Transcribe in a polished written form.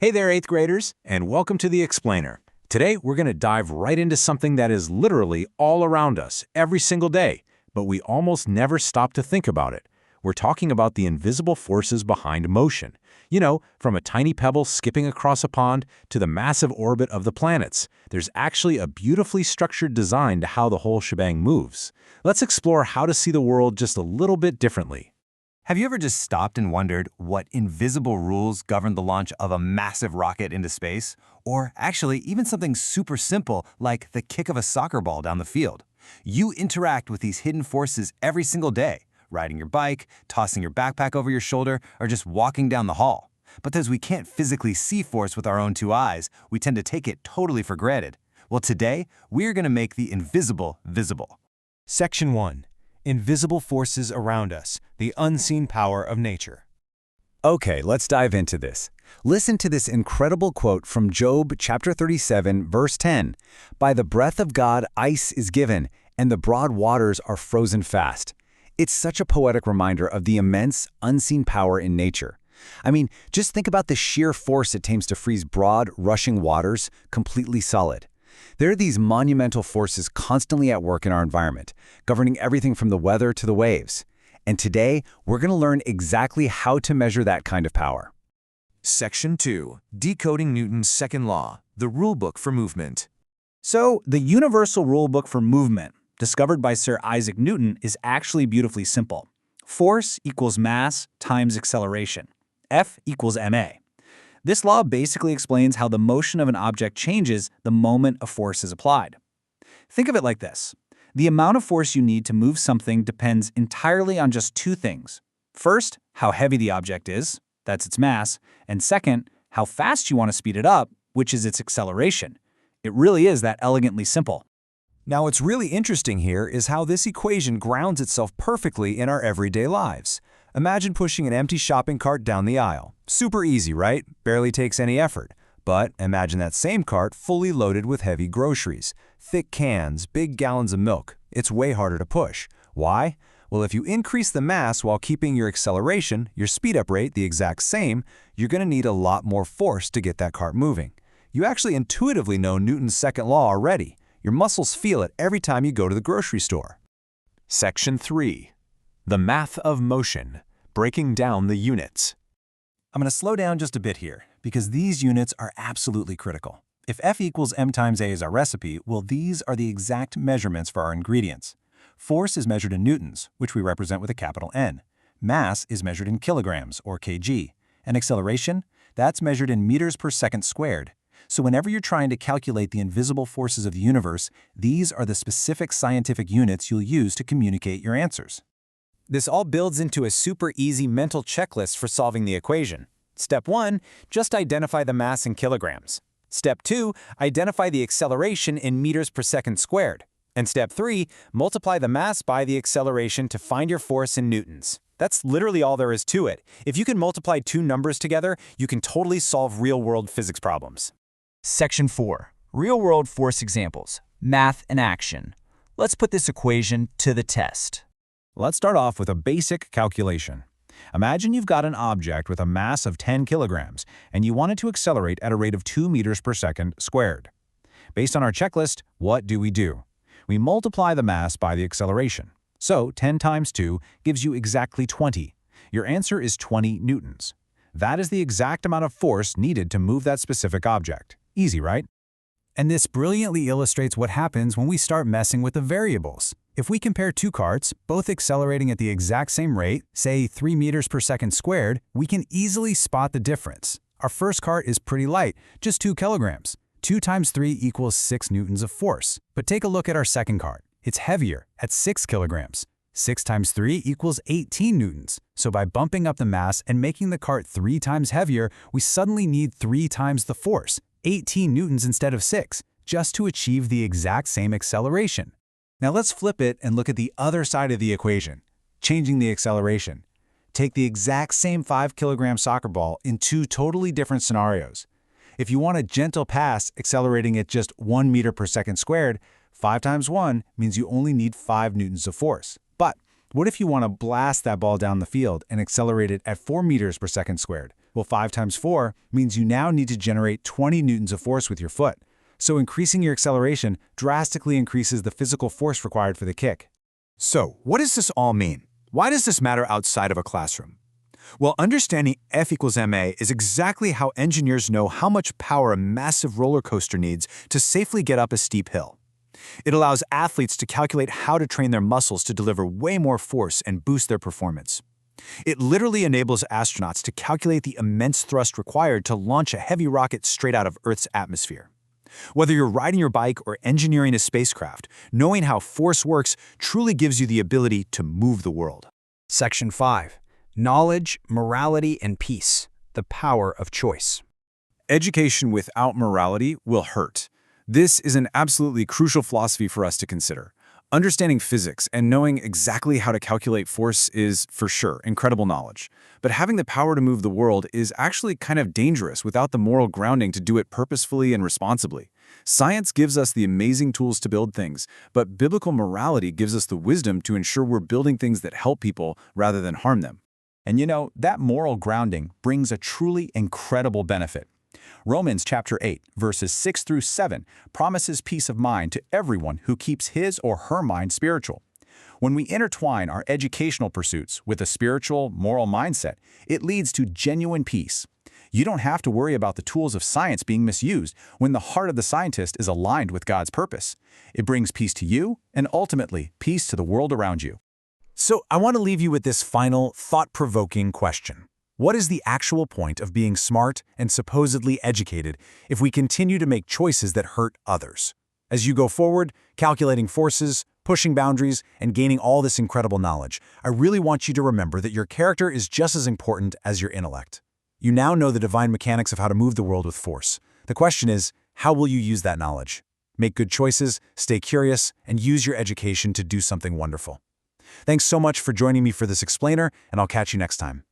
Hey there, 8th graders, and welcome to The Explainer. Today, we're going to dive right into something that is literally all around us every single day, but we almost never stop to think about it. We're talking about the invisible forces behind motion. You know, from a tiny pebble skipping across a pond to the massive orbit of the planets. There's actually a beautifully structured design to how the whole shebang moves. Let's explore how to see the world just a little bit differently. Have you ever just stopped and wondered what invisible rules govern the launch of a massive rocket into space? Or actually, even something super simple like the kick of a soccer ball down the field. You interact with these hidden forces every single day, riding your bike, tossing your backpack over your shoulder, or just walking down the hall. But as we can't physically see force with our own two eyes, we tend to take it totally for granted. Well, today, we're going to make the invisible visible. Section 1. Invisible forces around us, the unseen power of nature. Okay, let's dive into this. Listen to this incredible quote from Job chapter 37, verse 10. By the breath of God, ice is given, and the broad waters are frozen fast. It's such a poetic reminder of the immense, unseen power in nature. I mean, just think about the sheer force it takes to freeze broad, rushing waters completely solid. There are these monumental forces constantly at work in our environment, governing everything from the weather to the waves. And today, we're going to learn exactly how to measure that kind of power. Section 2. Decoding Newton's second law, the rulebook for movement. So, the universal rulebook for movement, discovered by Sir Isaac Newton, is actually beautifully simple. Force equals mass times acceleration. F equals ma. This law basically explains how the motion of an object changes the moment a force is applied. Think of it like this. The amount of force you need to move something depends entirely on just two things. First, how heavy the object is, that's its mass, and second, how fast you want to speed it up, which is its acceleration. It really is that elegantly simple. Now, what's really interesting here is how this equation grounds itself perfectly in our everyday lives. Imagine pushing an empty shopping cart down the aisle. Super easy, right? Barely takes any effort. But imagine that same cart fully loaded with heavy groceries. Thick cans, big gallons of milk. It's way harder to push. Why? Well, if you increase the mass while keeping your acceleration, your speed-up rate the exact same, you're going to need a lot more force to get that cart moving. You actually intuitively know Newton's second law already. Your muscles feel it every time you go to the grocery store. Section 3. The math of motion, breaking down the units. I'm going to slow down just a bit here, because these units are absolutely critical. If F equals m times a is our recipe, well, these are the exact measurements for our ingredients. Force is measured in newtons, which we represent with a capital N. Mass is measured in kilograms, or kg. And acceleration? That's measured in meters per second squared. So whenever you're trying to calculate the invisible forces of the universe, these are the specific scientific units you'll use to communicate your answers. This all builds into a super easy mental checklist for solving the equation. Step 1, just identify the mass in kilograms. Step 2, identify the acceleration in meters per second squared. And Step 3, multiply the mass by the acceleration to find your force in newtons. That's literally all there is to it. If you can multiply two numbers together, you can totally solve real-world physics problems. Section 4. Real-world force examples. Math and action. Let's put this equation to the test. Let's start off with a basic calculation. Imagine you've got an object with a mass of 10 kilograms, and you want it to accelerate at a rate of 2 meters per second squared. Based on our checklist, what do? We multiply the mass by the acceleration. So 10 times 2 gives you exactly 20. Your answer is 20 newtons. That is the exact amount of force needed to move that specific object. Easy, right? And this brilliantly illustrates what happens when we start messing with the variables. If we compare two carts, both accelerating at the exact same rate, say 3 meters per second squared, we can easily spot the difference. Our first cart is pretty light, just 2 kilograms. 2 times 3 equals 6 newtons of force. But take a look at our second cart. It's heavier, at 6 kilograms. 6 times 3 equals 18 newtons. So by bumping up the mass and making the cart 3 times heavier, we suddenly need 3 times the force, 18 newtons instead of 6, just to achieve the exact same acceleration. Now let's flip it and look at the other side of the equation, changing the acceleration. Take the exact same 5-kilogram soccer ball in two totally different scenarios. If you want a gentle pass accelerating at just 1 meter per second squared, 5 times 1 means you only need 5 newtons of force. But what if you want to blast that ball down the field and accelerate it at 4 meters per second squared? Well, 5 times 4 means you now need to generate 20 newtons of force with your foot. So increasing your acceleration drastically increases the physical force required for the kick. So, what does this all mean? Why does this matter outside of a classroom? Well, understanding F equals ma is exactly how engineers know how much power a massive roller coaster needs to safely get up a steep hill. It allows athletes to calculate how to train their muscles to deliver way more force and boost their performance. It literally enables astronauts to calculate the immense thrust required to launch a heavy rocket straight out of Earth's atmosphere. Whether you're riding your bike or engineering a spacecraft, knowing how force works truly gives you the ability to move the world. Section 5. Knowledge, Morality, and Peace. The Power of Choice. Education without morality will hurt. This is an absolutely crucial philosophy for us to consider. Understanding physics and knowing exactly how to calculate force is, for sure, incredible knowledge. But having the power to move the world is actually kind of dangerous without the moral grounding to do it purposefully and responsibly. Science gives us the amazing tools to build things, but biblical morality gives us the wisdom to ensure we're building things that help people rather than harm them. And you know, that moral grounding brings a truly incredible benefit. Romans chapter 8, verses 6 through 7 promises peace of mind to everyone who keeps his or her mind spiritual. When we intertwine our educational pursuits with a spiritual, moral mindset, it leads to genuine peace. You don't have to worry about the tools of science being misused when the heart of the scientist is aligned with God's purpose. It brings peace to you and ultimately peace to the world around you. So I want to leave you with this final, thought-provoking question. What is the actual point of being smart and supposedly educated if we continue to make choices that hurt others? As you go forward, calculating forces, pushing boundaries, and gaining all this incredible knowledge, I really want you to remember that your character is just as important as your intellect. You now know the divine mechanics of how to move the world with force. The question is, how will you use that knowledge? Make good choices, stay curious, and use your education to do something wonderful. Thanks so much for joining me for this explainer, and I'll catch you next time.